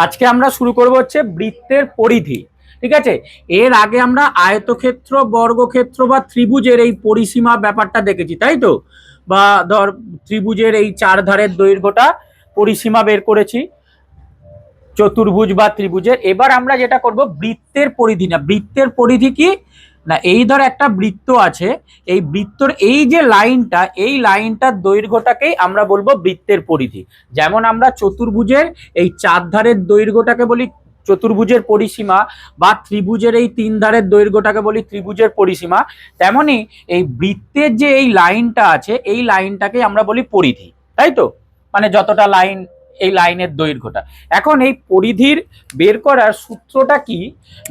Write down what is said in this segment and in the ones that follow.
আজকে আমরা শুরু করব হচ্ছে বৃত্তের পরিধি। ঠিক আছে, এর আগে আমরা আয়তক্ষেত্র, বর্গক্ষেত্র বা ত্রিভুজের এই পরিসীমা ব্যাপারটা দেখেছি, তাই তো? বা ধর ত্রিভুজের এই চার ধারের দৈর্ঘ্যটা পরিসীমা বের করেছি, চতুর্ভুজ বা ত্রিভুজের। এবার আমরা যেটা করব বৃত্তের পরিধি। না, বৃত্তের পরিধি কি না, এই ধর একটা বৃত্ত আছে, এই বৃত্তর এই যে লাইনটা, এই লাইনটার দৈর্ঘ্যটাকেই আমরা বলবো বৃত্তের পরিধি। যেমন আমরা চতুর্ভুজের এই চার ধারের দৈর্ঘ্যটাকে বলি চতুর্ভুজের পরিসীমা, বা ত্রিভুজের এই তিন ধারের দৈর্ঘ্যটাকে বলি ত্রিভুজের পরিসীমা, তেমনি এই বৃত্তের যে এই লাইনটা আছে, এই লাইনটাকে আমরা বলি পরিধি, তাই তো? মানে যতটা লাইন, এই লাইনের দৈর্ঘ্যটা। এখন এই পরিধির বের করার সূত্রটা কি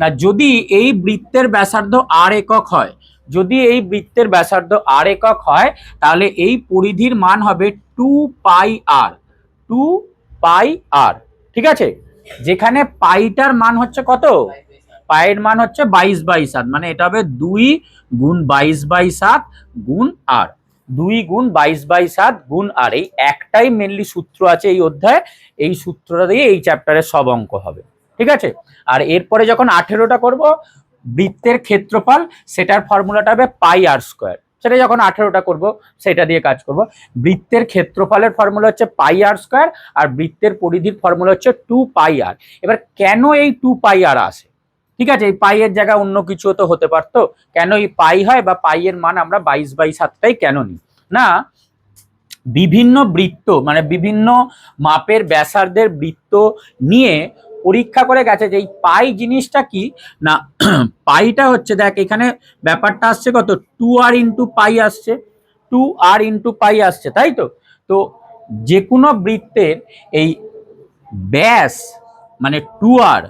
না, যদি এই বৃত্তের ব্যাসার্ধ আর একক হয়, যদি এই বৃত্তের ব্যাসার্ধ আর একক হয়, তাহলে এই পরিধির মান হবে 2 পাই আর। 2 পাই আর, ঠিক আছে? যেখানে পাইটার মান হচ্ছে কত? পাইয়ের মান হচ্ছে 22/7, মানে এটা হবে 2 গুণ 22/7 গুণ আর। 2 গুণ 22/7 গুণ আর, এই একটাই মেনলি সূত্র আছে এই অধ্যায়ে। এই সূত্রটা দিয়ে এই চ্যাপ্টারের সব অঙ্ক হবে, ঠিক আছে? আর এরপরে যখন 18টা করব বৃত্তের ক্ষেত্রফল, সেটার ফর্মুলাটা হবে পাই আর স্কোয়ার। সেটা যখন 18টা করব সেটা দিয়ে কাজ করব। বৃত্তের ক্ষেত্রফলের ফর্মুলা হচ্ছে পাই আর স্কোয়ার, আর বৃত্তের পরিধির ফর্মুলা হচ্ছে 2 পাই আর। এবার কেন এই 2 পাই আর আসে? ঠিক আছে, এই পাই এর জায়গায় অন্য কিছু তো হতে পারতো, কেন এই পাই হয় বা পাই এর মান আমরা 22/7টাই কেন নিই না? বিভিন্ন বৃত্ত, মানে বিভিন্ন মাপের ব্যাসার্ধের বৃত্ত নিয়ে পরীক্ষা করে গেছে যে এই পাই জিনিসটা কি না। পাইটা হচ্ছে, দেখ এখানে ব্যাপারটা আসছে কত, 2r/পাই আসছে, 2r/পাই আসছে, তাই তো? তো যে কোনো বৃত্তের এই ব্যাস মানে 2r,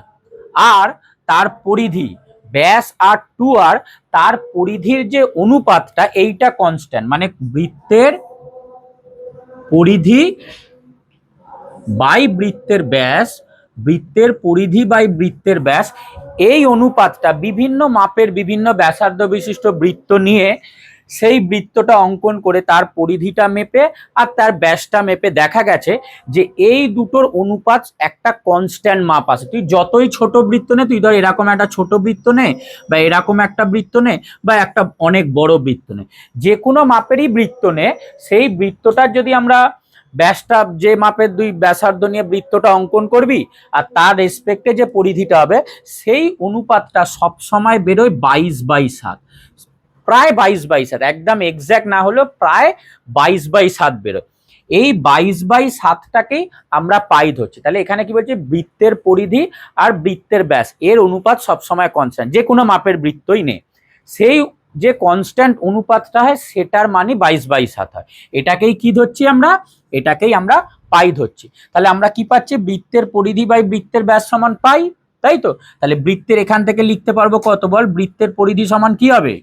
আর তার পরিধি, ব্যাস আর 2r, তার পরিধির যে অনুপাতটা, এইটা কনস্ট্যান্ট। মানে বৃত্তের পরিধি বাই বৃত্তের ব্যাস, বৃত্তের পরিধি বাই বৃত্তের ব্যাস, এই অনুপাতটা বিভিন্ন মাপের বিভিন্ন ব্যাসার্ধ বিশিষ্ট বৃত্ত নিয়ে সেই বৃত্তটা অঙ্কন করে তার পরিধিটা মেপে আর তার ব্যাসটা মেপে দেখা গেছে যে এই দুটোর অনুপাত একটা কনস্ট্যান্ট মাপ আছে। তুই যতই ছোট বৃত্ত নে, তুই ধর এরকম একটা ছোট বৃত্ত নে, বা এরকম একটা বৃত্ত নে, বা একটা অনেক বড় বৃত্ত নে, যে কোনো মাপেরই বৃত্ত নে, সেই বৃত্তটার যদি আমরা ব্যাসটা, যে মাপের দুই ব্যাসার্ধ নিয়ে বৃত্তটা অঙ্কন করবি, আর তার রেসপেক্টে যে পরিধিটা হবে, সেই অনুপাতটা সবসময় বেরোয় 22/7, প্রায় 22/7, একদম এক্সাক্ট না হলেও প্রায় 22/7 বেরোয়। এই 22/7টাকেই আমরা পাই ধরছি। তাহলে এখানে কি বলছে, বৃত্তের পরিধি আর বৃত্তের ব্যাস এর অনুপাত সবসময় কনস্ট্যান্ট, যে কোনো মাপের বৃত্তই নে, সেই যে কনস্ট্যান্ট অনুপাতটা হয় সেটার মানে 22/7 হয়। এটাকেই কি ধরছি আমরা, এটাকেই আমরা পাই ধরছি। তাহলে আমরা কি পাচ্ছি, বৃত্তের পরিধি বাই বৃত্তের ব্যাস সমান পাই, তাই তো? তাহলে বৃত্তের এখান থেকে লিখতে পারবো কত, বল? বৃত্তের পরিধি সমান কি হবে,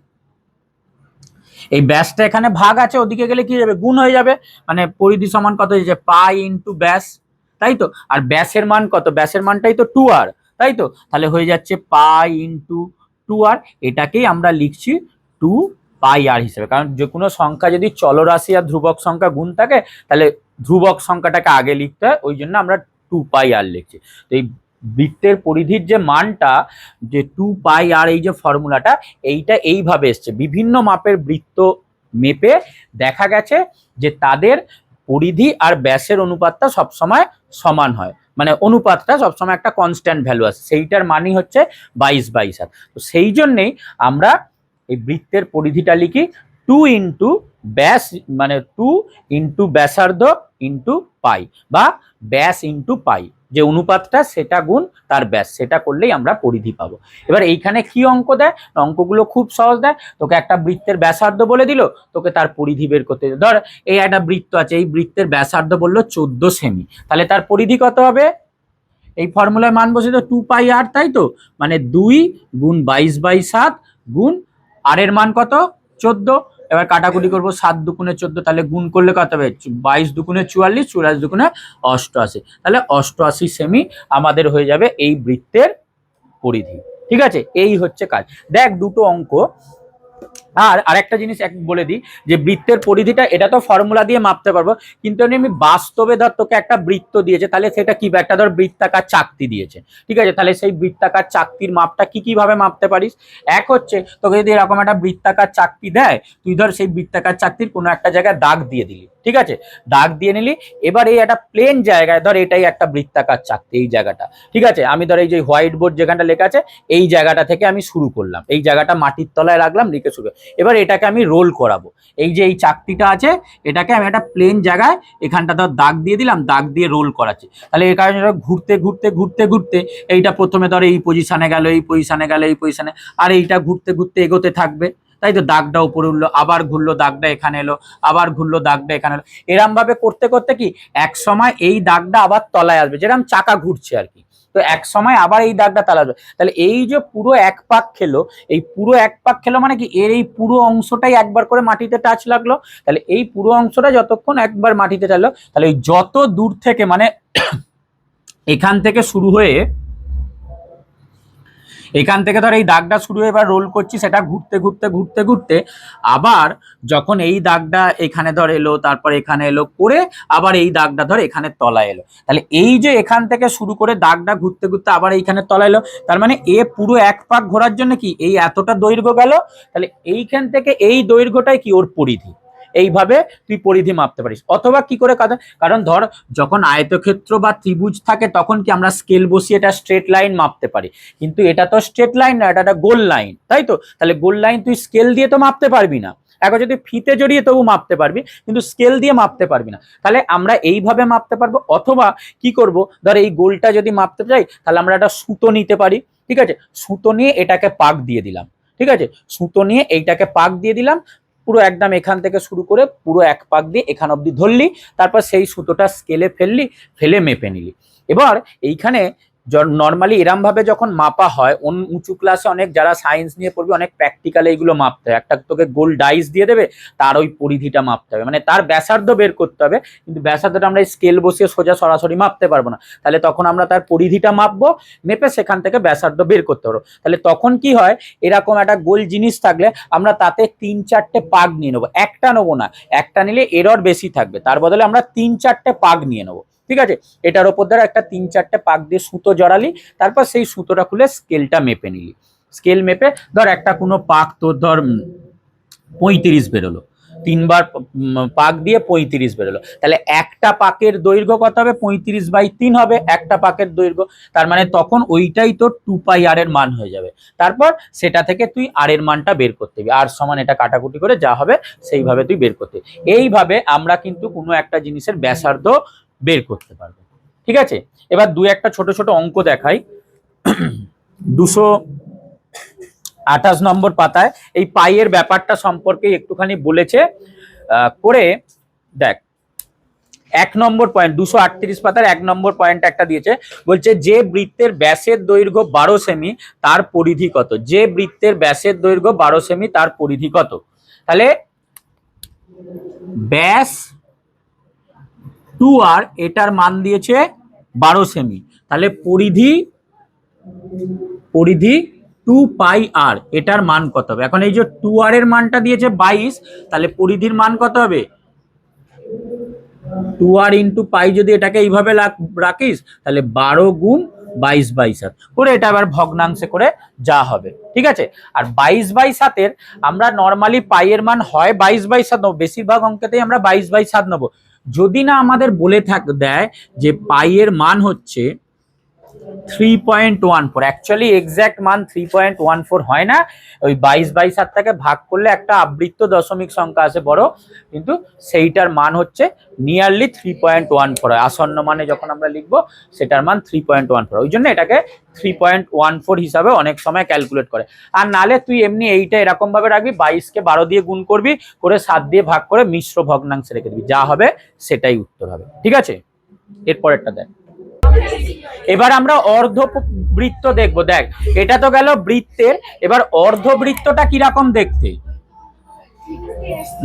এই ব্যাসটা এখানে ভাগ আছে, ওদিকে গেলে কি যাবে, গুণ হয়ে যাবে। মানে পরিধি সমান কত হয়ে যাবে, পাই ইন্টু ব্যাস, তাই তো? আর ব্যাসের মান কত, ব্যাসের মানটাই তো 2r, তাই তো? তাহলে হয়ে যাচ্ছে পাই ইন্টু 2r। এটাকেই আমরা লিখছি 2 পাই আর হিসেবে, কারণ যে কোনো সংখ্যা যদি চলরাশি আর ধ্রুবক সংখ্যা গুণ থাকে, তাহলে ধ্রুবক সংখ্যাটাকে আগে লিখতে হয়, ওই জন্য আমরা 2 পাই আর লিখছি। তো এই বৃত্তের পরিধির যে মানটা, যে 2 পাই আর, এই যে ফর্মুলাটা, এইটা এইভাবে এসছে। বিভিন্ন মাপের বৃত্ত মেপে দেখা গেছে যে তাদের পরিধি আর ব্যাসের অনুপাতটা সবসময় সমান হয়, মানে অনুপাতটা সবসময় একটা কনস্ট্যান্ট ভ্যালু আছে, সেইটার মানই হচ্ছে 22/7। তো সেই জন্যেই আমরা এই বৃত্তের পরিধিটা লিখি 2 ইন্টু ব্যাস, মানে 2 ইন্টু ব্যাসার্ধ ইন্টু পাই, বা ব্যাস ইন্টু পাই, যে অনুপাতটা সেটা গুণ তার ব্যাস, সেটা করলেই আমরা পরিধি পাবো। এবার এইখানে কি অঙ্ক দেয়, অঙ্কগুলো খুব সহজ দেয়। তোকে একটা বৃত্তের ব্যাসার্ধ বলে দিল, তোকে তার পরিধি বের করতে, ধর এই একটা বৃত্ত আছে, এই বৃত্তের ব্যাসার্ধ বললো 14 সেমি, তাহলে তার পরিধি কত হবে, এই ফর্মুলায় মান বসে তো 2 পাই আর, তাই তো? মানে 2 গুণ 22/7 গুণ আর এর মান কত, 14। এবার কাটাকুটি করবো, 7 দুগুণে 14, তাহলে গুণ করলে কত হবে, 22 দুগুণে 44, 44 দুগুণে 88, তাহলে 88 সেমি আমাদের হয়ে যাবে এই বৃত্তের পরিধি। ঠিক আছে, এই হচ্ছে কাজ। দেখ দুটো অঙ্ক, আর আরেকটা জিনিস বলে দিই, যে বৃত্তের পরিধিটা এটা তো ফর্মুলা দিয়ে মাপতে পারবো, কিন্তু আমি বাস্তবে ধর তোকে একটা বৃত্ত দিয়েছে, তাহলে সেটা কি, একটা ধর বৃত্তাকার চাকতি দিয়েছে, ঠিক আছে, তাহলে সেই বৃত্তাকার চাকতির মাপটা কি কিভাবে মাপতে পারিস। এক হচ্ছে তোকে যদি এরকম একটা বৃত্তাকার চাকতি দেয়, তুই ধর সেই বৃত্তাকার চাকতির কোনো একটা জায়গায় দাগ দিয়ে দিলি, ঠিক আছে, দাগ দিয়ে নিলি, এবার এই একটা প্লেন জায়গায় ধর এটাই একটা বৃত্তাকার চাকতি, এই জায়গাটা, ঠিক আছে, আমি ধর এই যে হোয়াইট বোর্ড যেখানটা লেখা আছে এই জায়গাটা থেকে আমি শুরু করলাম, এই জায়গাটা মাটির তলায় রাখলাম, লিখে শুরু। এবার এটাকে আমি রোল করাবো, এই যে এই চাকতিটা আছে এটাকে আমি একটা প্লেন জায়গায় এখানটা ধর দাগ দিয়ে দিলাম, দাগ দিয়ে রোল করাচ্ছি, তাহলে এর কারণে ঘুরতে ঘুরতে ঘুরতে ঘুরতে এইটা প্রথমে ধর এই পজিশনে গেল, এই পজিশনে গেল, এই পজিশনে, আর এইটা ঘুরতে ঘুরতে এগোতে থাকবে, তাই তো, দাগটা উপরে উঠলো, আবার ঘুরলো, দাগটা এখানে এলো, আবার ঘুরলো, দাগটা এখানে এলো, এরম ভাবে করতে করতে কি এক সময় এই দাগটা আবার তলায় আসবে, যেরকম চাকা ঘুরছে আর কি, তো এক সময় আবার এই দাগটা তলায় আসবে, তাহলে এই যে পুরো এক পাক খেলো, এই পুরো এক পাক খেলো মানে কি, এর এই পুরো অংশটাই একবার করে মাটিতে টাচ লাগলো, তাহলে এই পুরো অংশটা যতক্ষণ একবার মাটিতে টাচলো, তাহলে যত দূর থেকে মানে এখান থেকে শুরু হয়ে, এখান থেকে ধর এই দাগটা শুরু হয়ে এবার রোল করছি, সেটা ঘুরতে ঘুরতে ঘুরতে ঘুরতে আবার যখন এই দাগটা এখানে ধর এলো, তারপর এখানে এলো করে আবার এই দাগটা ধর এখানে তলায় এলো, তাহলে এই যে এখান থেকে শুরু করে দাগটা ঘুরতে ঘুরতে আবার এইখানে তলায় এলো, তার মানে এ পুরো এক পাক ঘোরার জন্য কি এই এতটা দৈর্ঘ্য গেল, তাহলে এইখান থেকে এই দৈর্ঘ্যটাই কি ওর পরিধি, এইভাবে তুই পরিধি মাপতে পারিস। অথবা কি করে, কারণ ধর যখন আয়তক্ষেত্র বা ত্রিভুজ থাকে তখন কি আমরা স্কেল বসিয়ে এটা স্ট্রেট লাইন মাপতে পারি, কিন্তু এটা তো স্ট্রেট লাইন না, এটা একটা গোল লাইন, তাই তো, তাহলে গোল লাইন তুই স্কেল দিয়ে তো মাপতে পারবি না, এখন যদি ফিতে জড়িয়ে তবু মাপতে পারবি, কিন্তু স্কেল দিয়ে মাপতে পারবি না, তাহলে আমরা এইভাবে মাপতে পারবো। অথবা কি করব, ধর এই গোলটা যদি মাপতে চাই তাহলে আমরা একটা সুতো নিতে পারি, ঠিক আছে, সুতো নিয়ে এটাকে পাক দিয়ে দিলাম, ঠিক আছে, সুতো নিয়ে এইটাকে পাক দিয়ে দিলাম, পুরো একদম এখান থেকে শুরু করে পুরো এক পাক দিয়ে এখান অবধি ধরলি, তারপর সেই সুতোটা স্কেলে ফেললি, ফেলে মেপে নিলি। এবার এইখানে নর্মালি এরম ভাবে যখন মাপা হয়, উঁচু ক্লাসে অনেক যারা সায়েন্স নিয়ে পড়বে অনেক প্র্যাকটিক্যালে এইগুলো মাপতে হয়, একটা তোকে গোল ডাইস দিয়ে দেবে, তার ওই পরিধিটা মাপতে হবে, মানে তার ব্যাসার্ধ বের করতে হবে, কিন্তু ব্যাসার্ধটা আমরা স্কেল বসিয়ে সোজা সরাসরি মাপতে পারবো না, তাহলে তখন আমরা তার পরিধিটা মাপবো, মেপে সেখান থেকে ব্যাসার্ধ বের করতে পারবো। তাহলে তখন কি হয়, এরকম একটা গোল জিনিস থাকলে আমরা তাতে 3-4টে পাক নিয়ে নেবো, একটা নেবো না, একটা নিলে এরর বেশি থাকবে, তার বদলে আমরা 3-4টে পাক নিয়ে নেবো, ঠিক আছে, এটার উপর ধরে একটা 3-4টে পাক দিয়ে সুতো জড়ালি, তারপর সেই সুতোটা খুলে স্কেলটা মেপে নিলি, স্কেল মেপে ধর একটা কোনো পাক তোর ধর 35 বেরোলো, 3বার পাক দিয়ে 35 বেরোলো, তাহলে একটা পাকের দৈর্ঘ্য কত হবে, 35/3 হবে একটা পাকের দৈর্ঘ্য, তার মানে তখন ওইটাই তোর 2πr এর মান হয়ে যাবে, তারপর সেটা থেকে তুই আর এর মানটা বের করতে হবে, আর সমান এটা কাটাকুটি করে যা হবে সেইভাবে তুই বের করতে, এইভাবে আমরা কিন্তু কোনো একটা জিনিসের ব্যাসার্ধ বের করতে পারবো, ঠিক আছে। এবার দু একটা ছোট ছোট অঙ্ক দেখাই। 228 নম্বর পাতায় এই পাইয়ের ব্যাপারটা সম্পর্কে একটুখানি বলেছে, করে দেখ 1 নম্বর পয়েন্ট, 238 পাতার 1 নম্বর পয়েন্ট একটা দিয়েছে, বলছে যে বৃত্তের ব্যাসের দৈর্ঘ্য 12 সেমি তার পরিধি কত, যে বৃত্তের ব্যাসের দৈর্ঘ্য 12 সেমি তার পরিধি কত, তাহলে ব্যাস 2r, এটার মান দিয়েছে 12 সেমি, তাহলে পরিধি 2πr, এটার মান কত হবে, এখন এই যে 2r এর মানটা দিয়েছে 22, তাহলে পরিধির মান কত হবে, 2r ইন্টু পাই, যদি এটাকে এইভাবে রাখিস তাহলে 12 গুণ 22/7 করে এটা আবার ভগ্নাংশে করে যা হবে, ঠিক আছে। আর 22/7 আমরা নর্মালি পাইয়ের মান হয় 22/7 নেবো, বেশিরভাগ অঙ্কেতেই আমরা 22/7 নেবো, যদি না আমাদের বলে দেয় যে পাইয়ের মান হচ্ছে 3.14, অ্যাকচুয়ালি এক্সাক্ট মান 3.14 হয় না, ওই 22/7টাকে ভাগ করলে একটা আবৃত্ত দশমিক সংখ্যা আসে বড়, কিন্তু সেইটার মান হচ্ছে নিয়ারলি 3.14 হয়, আসন্ন মানে যখন আমরা লিখবো সেটার মান 3.14, ওই জন্য এটাকে 3.14 হিসাবে অনেক সময় ক্যালকুলেট করে। আর নালে তুই এমনি এইটা এরকম ভাবে রাখবি, 22কে 12 দিয়ে গুণ করবি, করে 7 দিয়ে ভাগ করে মিশ্র ভগ্নাংশে রেখে দিবি, যা হবে সেটাই উত্তর হবে, ঠিক আছে। এরপরেরটা দেখ, এবার আমরা অর্ধবৃত্ত দেখবো, দেখ এটা তো গেল বৃত্তের, এবার অর্ধবৃত্তটা কিরকম দেখতে,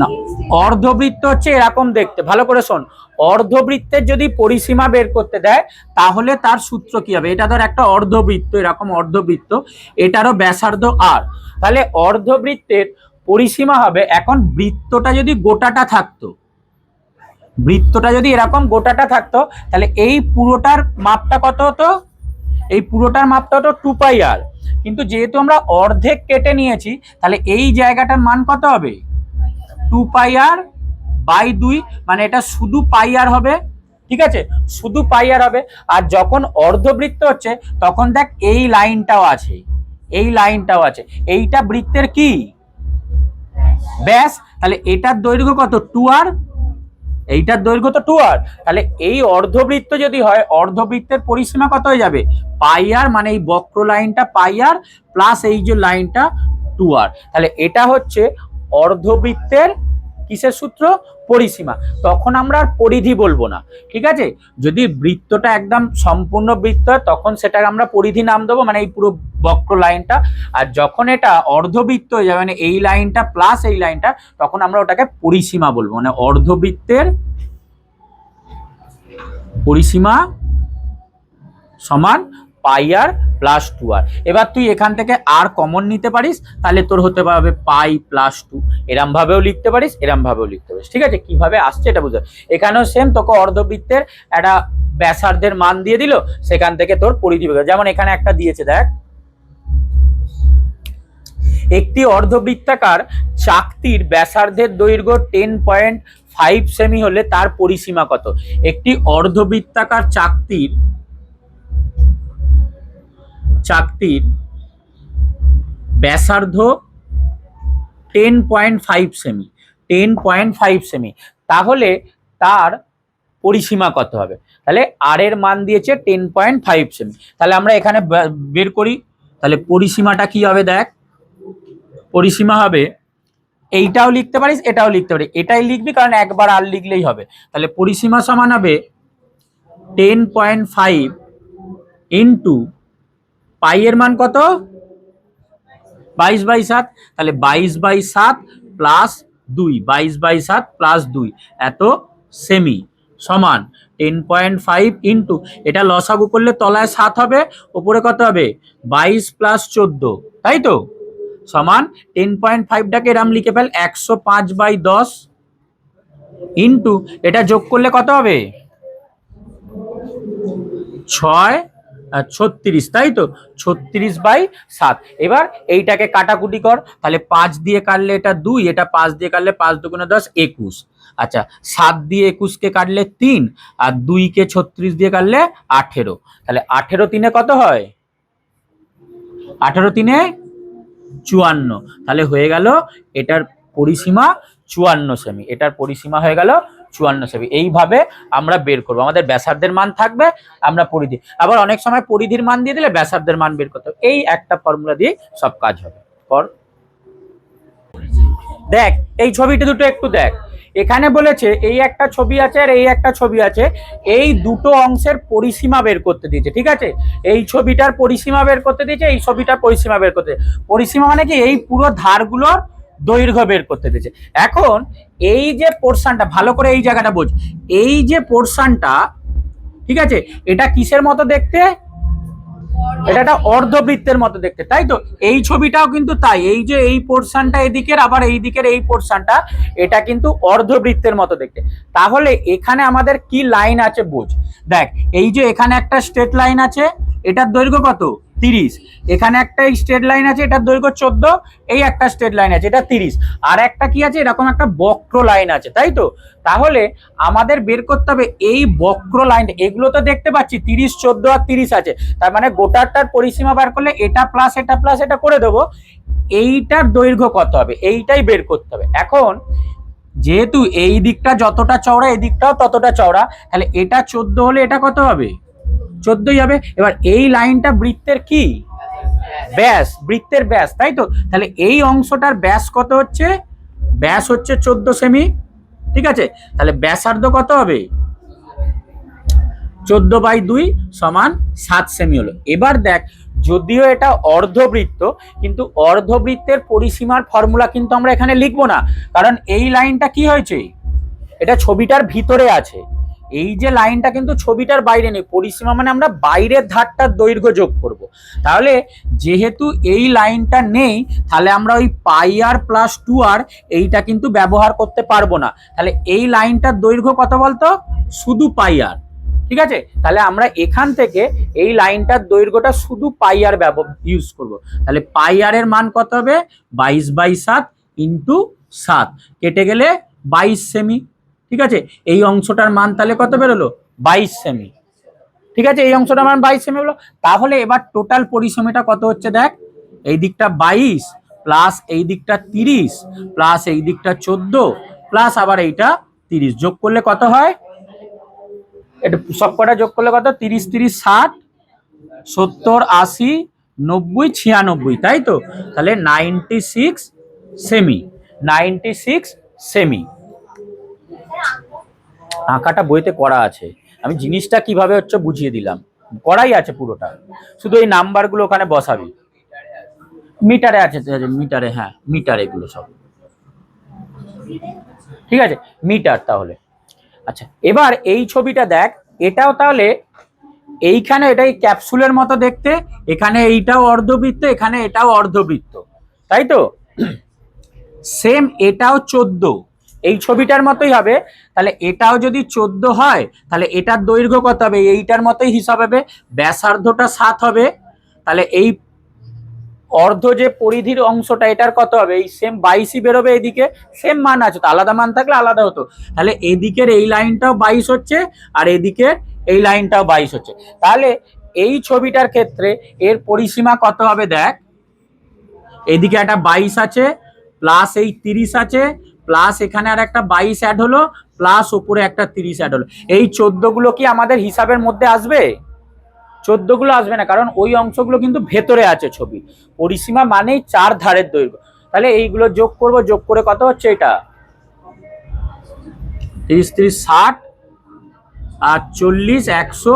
না অর্ধবৃত্ত হচ্ছে এরকম দেখতে, ভালো করে শোন, অর্ধবৃত্তের যদি পরিসীমা বের করতে দেয় তাহলে তার সূত্র কি হবে, এটা ধর একটা অর্ধবৃত্ত, এরকম অর্ধবৃত্ত, এটারও ব্যাসার্ধ আর, তাহলে অর্ধবৃত্তের পরিসীমা হবে, এখন বৃত্তটা যদি গোটাটা থাকতো, বৃত্তটা যদি এরকম গোটাটা থাকতো, তাহলে এই পুরোটার মাপটা কত হতো? এই পুরোটার মাপটা হতো 2πr, কিন্তু যেহেতু আমরা অর্ধেক কেটে নিয়েছি, তাহলে এই জায়গাটার মান কত হবে? 2πr/2, মানে এটা শুধু πr হবে, ঠিক আছে, শুধু πr হবে। আর যখন অর্ধবৃত্ত হচ্ছে তখন দেখ এই লাইনটাও আছে, এই লাইনটাও আছে, এইটা বৃত্তের কি? ব্যাস। তাহলে এটার দৈর্ঘ্য কত? 2r, এইটার দৈর্ঘ্য তো 2r। তাহলে এই অর্ধবৃত্ত যদি হয়, অর্ধবৃত্তের পরিসীমা কত হয়ে যাবে? πr, মানে এই বক্র লাইনটা πr প্লাস এই যে লাইনটা 2r। তাহলে এটা হচ্ছে অর্ধবৃত্তের কিসের সূত্র? পরিসীমা। তখন আমরা আর পরিধি বলবো না, ঠিক আছে? যদি বৃত্তটা একদম সম্পূর্ণ বৃত্ত হয় তখন সেটাকে আমরা পরিধি নাম দেবো, মানে এই পুরো বক্র লাইনটা। আর যখন এটা অর্ধবৃত্ত হয়ে যাবে, মানে এই লাইনটা প্লাস এই লাইনটা, তখন আমরা ওটাকে পরিসীমা বলবো, মানে অর্ধবৃত্তের পরিসীমা সমান πr প্লাস 2r। এবার তুই এখান থেকে আর কমন নিতে পারিস, তাহলে তোর হতে পারবে পাই প্লাস 2। এরম ভাবেও লিখতে পারিস, এরম ভাবেও লিখতে পারিস, ঠিক আছে? কিভাবে আসছে এটা বুঝতে। এখানেও সেম, তোকে অর্ধবৃত্তের একটা ব্যাসার্ধের মান দিয়ে দিল, সেখান থেকে তোর পরিধি বের। যেমন এখানে একটা দিয়েছে, দেখ, একটি অর্ধবৃত্তাকার চাকতির ব্যাসার্ধের দৈর্ঘ্য 10.5 সেমি হলে তার পরিসীমা কত? একটি অর্ধবৃত্তাকার চাকতির ব্যাসার্ধ 10.5 সেমি, 10.5 সেমি, তাহলে তার পরিসীমা কত হবে? তাহলে আর এর মান দিয়েছে 10.5 সেমি। তাহলে আমরা এখানে বের করি, তাহলে পরিসীমাটা কি হবে? দেখ, পরিসীমা হবে, এইটাও লিখতে পারিস, এটাও লিখতে পারিস, এটাই লিখবি কারণ একবার আর লিখলেই হবে। তাহলে পরিসীমা সমান হবে 10.5 ইন্টু পাই এর মান কত? 22/7। তাহলে 22/7 প্লাস 2, 22/7 প্লাস 2 এত সেমি সমান 10.5 ইন্টু, এটা লসাগু করলে তলায় 7 হবে, উপরে কত হবে? 22 প্লাস 14, তাই তো, সমান 10.5টাকে এরম লিখে ফেল 105/10 ইন্টু, এটা যোগ করলে কত হবে? 36, তাই তো, 36/7। এবার এইটাকে কাটাকুটি কর, তাহলে 5 দিয়ে কাটলে এটা 2, এটা 5 দিয়ে কাটলে 5 দুগুণে 10, 21। আচ্ছা, 7 দিয়ে 21 কে কাটলে 3, আর 2 কে 36 দিয়ে কাটলে 18। তাহলে 18 3 কত হয়? 18 3 54। তাহলে হয়ে গেল এটার পরিসীমা 54 সেমি, এটার পরিসীমা হয়ে গেল 54 সেমি। এইভাবে আমরা বের করবো, আমাদের ব্যাসার্ধের মান থাকবে, আমরা পরিধি, আবার অনেক সময় পরিধির মান দিয়ে দিলে ব্যাসার্ধের মান বের করতে হবে। এই একটা ফর্মুলা দিয়ে সব কাজ হবে। কর, দেখ এই ছবিটা দুটো একটু দেখ। এখানে বলেছে এই একটা ছবি আছে আর এই একটা ছবি আছে, এই দুটো অংশের পরিসীমা বের করতে দিয়েছে, ঠিক আছে? এই ছবিটার পরিসীমা বের করতে দিয়েছে, এই ছবিটার পরিসীমা বের করতে দিয়েছে। পরিসীমা মানে কি? এই পুরো ধারগুলোর দৈর্ঘ্য বের করতে দিয়েছে। এখন এই যে পোর্শনটা, ভালো করে এই জায়গাটা বোঝ, এই যে পোর্শনটা, ঠিক আছে, এটা কিসের মতো দেখতে? এটা একটা অর্ধবৃত্তের মতো দেখতে, তাই তো? এই ছবিটাও কিন্তু তাই, এই যে এই পোর্শনটা এদিকের, আবার এই দিকের এই পোর্শনটা, এটা কিন্তু অর্ধবৃত্তের মতো দেখতে। তাহলে এখানে আমাদের কি লাইন আছে বোঝ। দেখ, এই যে এখানে একটা স্ট্রেট লাইন আছে, এটার দৈর্ঘ্য কত? 30। এখানে একটা স্ট্রেট লাইন আছে, এটার দৈর্ঘ্য 14। এই একটা স্ট্রেট লাইন আছে, এটা 30। আর একটা কি আছে? এরকম একটা বক্র লাইন আছে, তাই তো? তাহলে আমাদের বের করতে হবে এই বক্র লাইন, এগুলো তো দেখতে পাচ্ছি 30, 14 আর 30 আছে, তার মানে গোটাটার পরিসীমা বার করলে এটা প্লাস এটা করে দেবো, এইটার দৈর্ঘ্য কত হবে এইটাই বের করতে হবে। এখন যেহেতু এই দিকটা যতটা চওড়া এই দিকটাও ততটা চওড়া, তাহলে এটা 14 হলে এটা কত হবে? 14ই হবে। এবার এই লাইনটা বৃত্তের কি? ব্যাস, বৃত্তের ব্যাস, তাই তো? তাহলে এই অংশটার ব্যাস কত হচ্ছে? ব্যাস হচ্ছে 14 সেমি, ঠিক আছে? তাহলে ব্যাসার্ধ কত হবে? 14/2 সমান 7 সেমি হলো। এবার দেখ, যদিও এটা অর্ধবৃত্ত, কিন্তু অর্ধবৃত্তের পরিসীমার ফর্মুলা কিন্তু আমরা এখানে লিখবো না, কারণ এই লাইনটা কি হয়েছে? এটা ছবিটার ভিতরে আছে, এই যে লাইনটা কিন্তু ছবিটার বাইরে নেই, পরিসীমা মানে আমরা বাইরের ধারটার দৈর্ঘ্য যোগ করব। তাহলে যেহেতু এই লাইনটা নেই, তাহলে আমরা ওই পাই আর প্লাস 2r এইটা কিন্তু ব্যবহার করতে পারবো না। তাহলে এই লাইনটার দৈর্ঘ্য কত বলতো, শুধু পাই আর। ঠিক আছে, তাহলে আমরা এখান থেকে এই লাইনটার দৈর্ঘ্যটা শুধু পাই আর ইউজ করব। তাহলে পাই আর এর মান কত হবে, 22/7 ইন্টু 7, কেটে গেলে 22 সেমি। ঠিক আছে, এই অংশটার মান তাহলে কত বেরোলো, 22 সেমি। ঠিক আছে, এই অংশটার মান 22 সেমি হলো। তাহলে এবার টোটাল পরিসীমাটা কত হচ্ছে দেখ, এই দিকটা 22 প্লাস এই দিকটা 30 প্লাস এই দিকটা 14 প্লাস আবার এইটা 30, যোগ করলে কত হয়, এটা সব কটা যোগ করলে কত, 30 30 60 70 80 90 96, তাই তো। তাহলে 96 সেমি, 96 সেমি। আঁকাটা বইতে করা আছে, আমি জিনিসটা কিভাবে হচ্ছে বুঝিয়ে দিলাম, করাই আছে পুরোটা, শুধু এই নাম্বারগুলো ওখানে বসাবি। মিটারে আছে, মিটারে, হ্যাঁ মিটার, এগুলো সব ঠিক আছে, মিটার। তাহলে আচ্ছা, এবার এই ছবিটা দেখ, এটাও তাহলে এইখানে এটাই ক্যাপসুলের মতো দেখতে, এখানে এইটাও অর্ধবৃত্ত, এখানে এটাও অর্ধবৃত্ত, তাই তো। সেম এটাও 14, এই ছবিটার মতোই হবে। তাহলে এটাও যদি 14 হয়, তাহলে এটার দৈর্ঘ্য কত হবে, এইটার মতোই হিসাব হবে, ব্যাসার্ধটা 7 হবে। তাহলে এই অর্ধ যে পরিধির অংশটা, এটার কত হবে, এই সেম 22ই বেরোবে, এদিকে সেম মান আছে তো, আলাদা মান থাকলে আলাদা হতো। তাহলে এদিকের এই লাইনটাও 22 হচ্ছে, আর এদিকের এই লাইনটাও 22 হচ্ছে। তাহলে এই ছবিটার ক্ষেত্রে এর পরিসীমা কত হবে দেখ, এদিকে একটা 22 আছে প্লাস এই 30 আছে প্লাস এখানে আর একটা 22 অ্যাড হলো প্লাস উপরে একটা 30 অ্যাড হলো। এই 14 গুলো কি আমাদের হিসাবের মধ্যে আসবে, 14 গুলো আসবে না, কারণ ওই অংশগুলো কিন্তু ভেতরে আছে ছবি। পরিসীমা মানেই 4 ধারের দৈর্ঘ্য। তাহলে এইগুলো যোগ করব, যোগ করে কত হচ্ছে, এটা 30 30 60 আর 40 100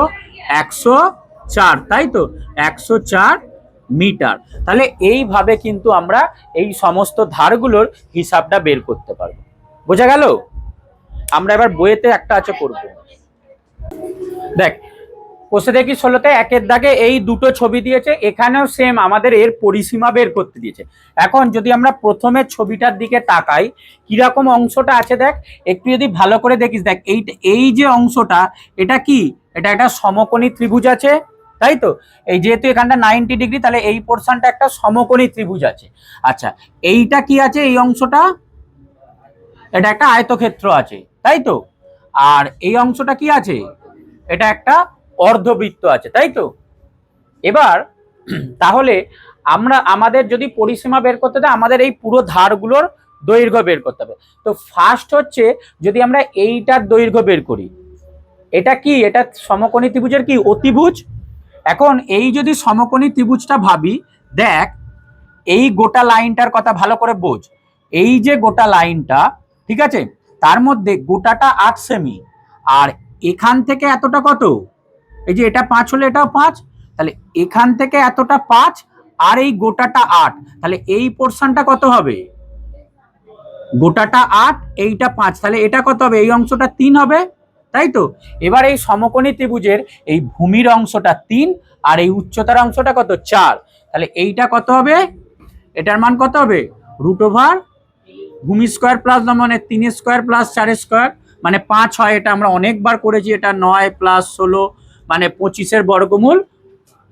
104, তাই তো, 104 মিটার। তাহলে এইভাবে কিন্তু আমরা এই সমস্ত ধারগুলোর হিসাবটা বের করতে পারবো। বোঝা গেল? আমরা এবার বইয়েতে একটা আছে করব। দেখ, কোষে দেখি 16তে একের দাগে এই দুটো ছবি দিয়েছে, এখানেও সেম আমাদের এর পরিসীমা বের করতে দিয়েছে। এখন যদি আমরা প্রথমে ছবিটার দিকে তাকাই, কিরকম অংশটা আছে দেখ, একটু যদি ভালো করে দেখিস, দেখ এই যে অংশটা, এটা কি, এটা একটা সমকোণী ত্রিভুজ আছে, তাই তো। এই যেহেতু এখানটা 90 ডিগ্রি, তাহলে এই পোর্শনটা একটা সমকোণী ত্রিভুজ আছে। আচ্ছা, এইটা কি আছে, এই অংশটা, এটা একটা আয়তক্ষেত্র আছে, তাই তো। আর এই অংশটা কি আছে, এটা একটা অর্ধবৃত্ত আছে, তাই তো। এবার তাহলে আমরা আমাদের যদি পরিসীমা বের করতে দেয়, আমাদের এই পুরো ধারগুলোর দৈর্ঘ্য বের করতে হবে। তো ফার্স্ট হচ্ছে যদি আমরা এইটার দৈর্ঘ্য বের করি, এটা কি, এটা সমকোণী ত্রিভুজের কি, অতিভুজ। এখন এই যদি সমকোণী ত্রিভুজটা ভাবি, দেখ এই গোটা লাইনটার কথা ভালো করে বোঝ, এই যে গোটা লাইনটা, ঠিক আছে, তার মধ্যে গোটাটা 8 সেমি, আর এখান থেকে এতটা কত, এই যে এটা 5 হলে এটাও 5, তাহলে এখান থেকে এতটা 5 আর এই গোটাটা 8, তাহলে এই পোর্শনটা কত হবে, গোটাটা 8 এইটা 5, তাহলে এটা কত হবে, এই অংশটা 3 হবে, তাই তো। এবার এই সমকোণী ত্রিভুজের এই ভূমির অংশটা 3 আর এই উচ্চতার অংশটা কত, 4, তাহলে এইটা কত হবে, এটার মান কত হবে, √, ভূমি স্কোয়ার প্লাস মানে 3 স্কোয়ার প্লাস 4 স্কোয়ার, মানে 5 হয়, এটা আমরা অনেকবার করেছি, এটা 9 প্লাস 16 মানে 25-এর বর্গমূল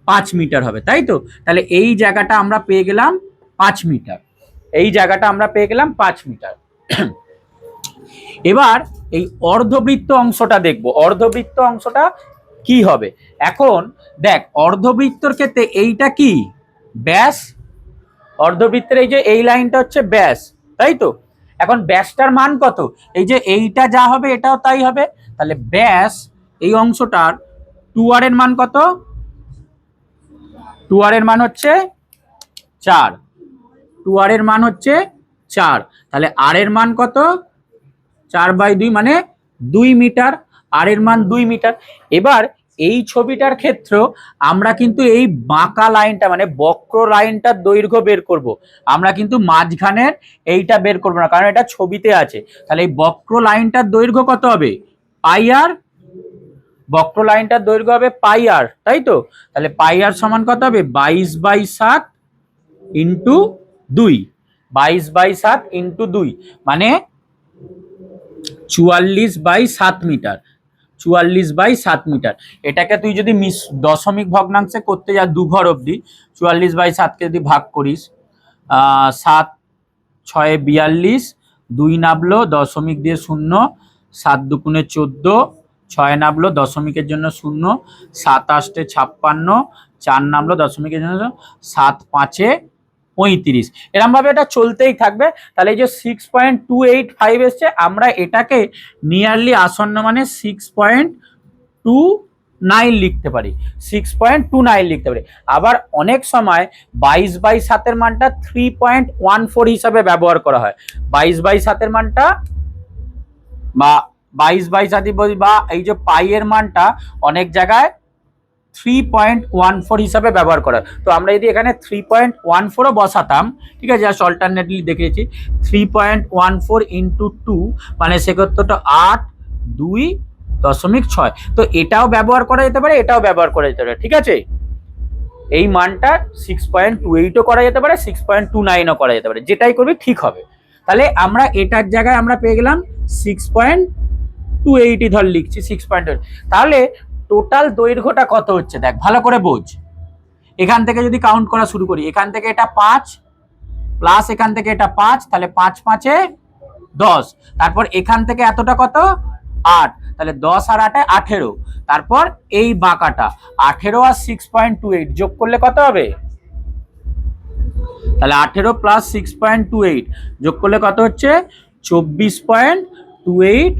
5 মিটার হবে, তাই তো। তাহলে এই জায়গাটা আমরা পেয়ে গেলাম 5 মিটার, এই জায়গাটা আমরা পেয়ে গেলাম 5 মিটার। এবার এই অর্ধবৃত্ত অংশটা দেখব, অর্ধবৃত্ত অংশটা কি হবে। এখন দেখ, অর্ধবৃত্তর ক্ষেত্রে এইটা কি, ব্যাস, অর্ধবৃত্তের এই যে এই লাইনটা হচ্ছে ব্যাস, তাই তো। এখন ব্যাসটার মান কত, এই যে এইটা যা হবে এটাও তাই হবে, তাহলে ব্যাস এই অংশটার 2r এর মান কত, 2r এর মান হচ্ছে 4, 2r এর মান হচ্ছে 4, তাহলে r এর মান কত, 4/2 মানে 2 মিটার, r এর মান 2 মিটার। এবার এই ছবিটার ক্ষেত্রেও আমরা কিন্তু এই বাঁকা লাইনটা মানে বক্র লাইনটার দৈর্ঘ্য বের করব, আমরা কিন্তু মাঝখানের এইটা বের করব না, কারণ এটা ছবিতে আছে। তাহলে এই বক্র লাইনটার দৈর্ঘ্য কত হবে, পাই আর বক্র লাইনটার দৈর্ঘ্য হবে পাই আর, তাই তো? তাহলে পাই আর সমান কত হবে? 22/7 ইন্টু 2, 22/7 ইন্টু 2 মানে 44/7 মিটার, 44/7 মিটার। এটাকে তুই যদি দশমিক ভগ্নাংশে করতে যা 2 ঘর অবধি, 44/7কে যদি ভাগ করিস, 7 6 42, 2 নামলো দশমিক দিয়ে 0, 7 দুগুণে 14, 6 নামলো দশমিকের জন্য 0, 7 8 56, 4 নামলো দশমিকের জন্য 7 5 35। এরকম ভাবে এটা চলতেই থাকবে। তাহলে এই যে 6.285 এসছে, আমরা এটাকে নিয়ারলি আসন্ন মানে 6.29 লিখতে পারি, 6.29 লিখতে পারি। আবার অনেক সময় 22/7 মানটা 3.14 হিসাবে ব্যবহার করা হয়। 22/7 মানটা বা 22/7 বা এই যে পাই এর মানটা অনেক জায়গায় 3.14 হিসাবে ব্যবহার করা। তো আমরা যদি এখানে 3.14ও বসাতাম, ঠিক আছে, জাস্ট অল্টারনেটলি দেখেছি, 3.14 ইন্টু 2 মানে সেক্ষেত্রে 8.2.6। তো এটাও ব্যবহার করা যেতে পারে, এটাও ব্যবহার করা যেতে পারে, ঠিক আছে। এই মানটা 6.28ও করা যেতে পারে, 6.29ও করা যেতে পারে, যেটাই করবি ঠিক হবে। তাহলে আমরা এটার জায়গায় আমরা পেয়ে গেলাম 6.28 ধর লিখছি 6.2। তাহলে টোটাল দৈর্ঘ্যটা কত হচ্ছে দেখ, ভালো করে বোঝ। এখান থেকে যদি কাউন্ট করা শুরু করি, এখান থেকে এটা 5 প্লাস এখান থেকে এটা 5, তাহলে 5 5 এ 10, তারপর এখান থেকে এতটা কত 8, তাহলে 10 আর 8 এ 18, তারপর এই বাঁকাটা 18 আর 6.28 যোগ করলে কত হবে? তাহলে 18 প্লাস 6.28 যোগ করলে কত হচ্ছে? 24.28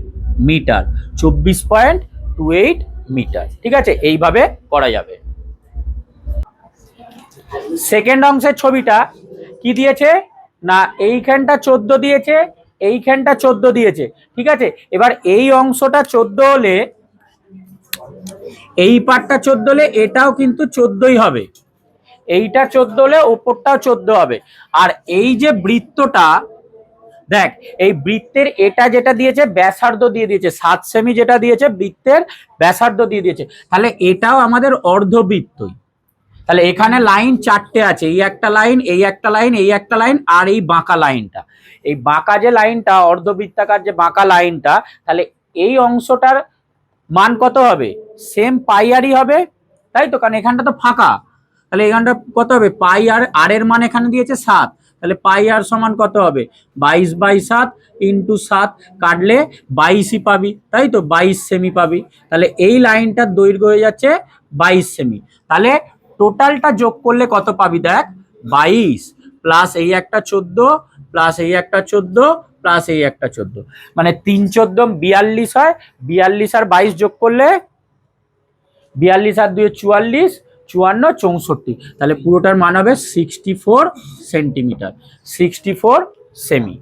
মিটার, 24.28 মিটার, ঠিক আছে। এইভাবে করা যাবে। সেকেন্ড অংশের ছবিটা কি দিয়েছে না, এইখানটা 14 দিয়েছে, এইখানটা 14 দিয়েছে, ঠিক আছে। এবার এই অংশটা 14 হলে, এই পার্টটা 14 হলে এটাও কিন্তু 14ই হবে, এইটা 14 হলে ওপরটাও 14 হবে। আর এই যে বৃত্তটা দেখ, এই বৃত্তের এটা যেটা দিয়েছে ব্যাসার্ধ দিয়ে দিয়েছে 7 সেমি, যেটা দিয়েছে বৃত্তের ব্যাসার্ধ দিয়ে দিয়েছে, তাহলে এটাও আমাদের অর্ধবৃত্তই। তাহলে এখানে লাইন 4টে আছে, এই একটা লাইন, এই একটা লাইন, এই একটা লাইন, আর এই বাঁকা লাইনটা। এই বাঁকা যে লাইনটা, অর্ধবৃত্তাকার যে বাঁকা লাইনটা, তাহলে এই অংশটার মান কত হবে? সেম পাই আরই হবে, তাই তো, কারণ এখানটা তো ফাঁকা। তাহলে এখানটা কত হবে? পাই আর, আর এর মান এখানে দিয়েছে 7, তাহলে পাই আর সমান কত হবে? 22/7 ইন্টু 7 কাটলে 22ই পাবি, তাই তো, 22 সেমি পাবি। তাহলে এই লাইনটার দৈর্ঘ্য হয়ে যাচ্ছে 22 সেমি। তাহলে টোটালটা যোগ করলে কত পাবি দেখ, 22 প্লাস এই একটা 14 প্লাস এই একটা 14 প্লাস এই একটা 14, মানে 3 14 42 হয়। 42 আর 22 যোগ করলে 42 আর 2 44, 54 64, তাহলে পুরোটার মান হবে 64 সেন্টিমিটার, 64 সেমি।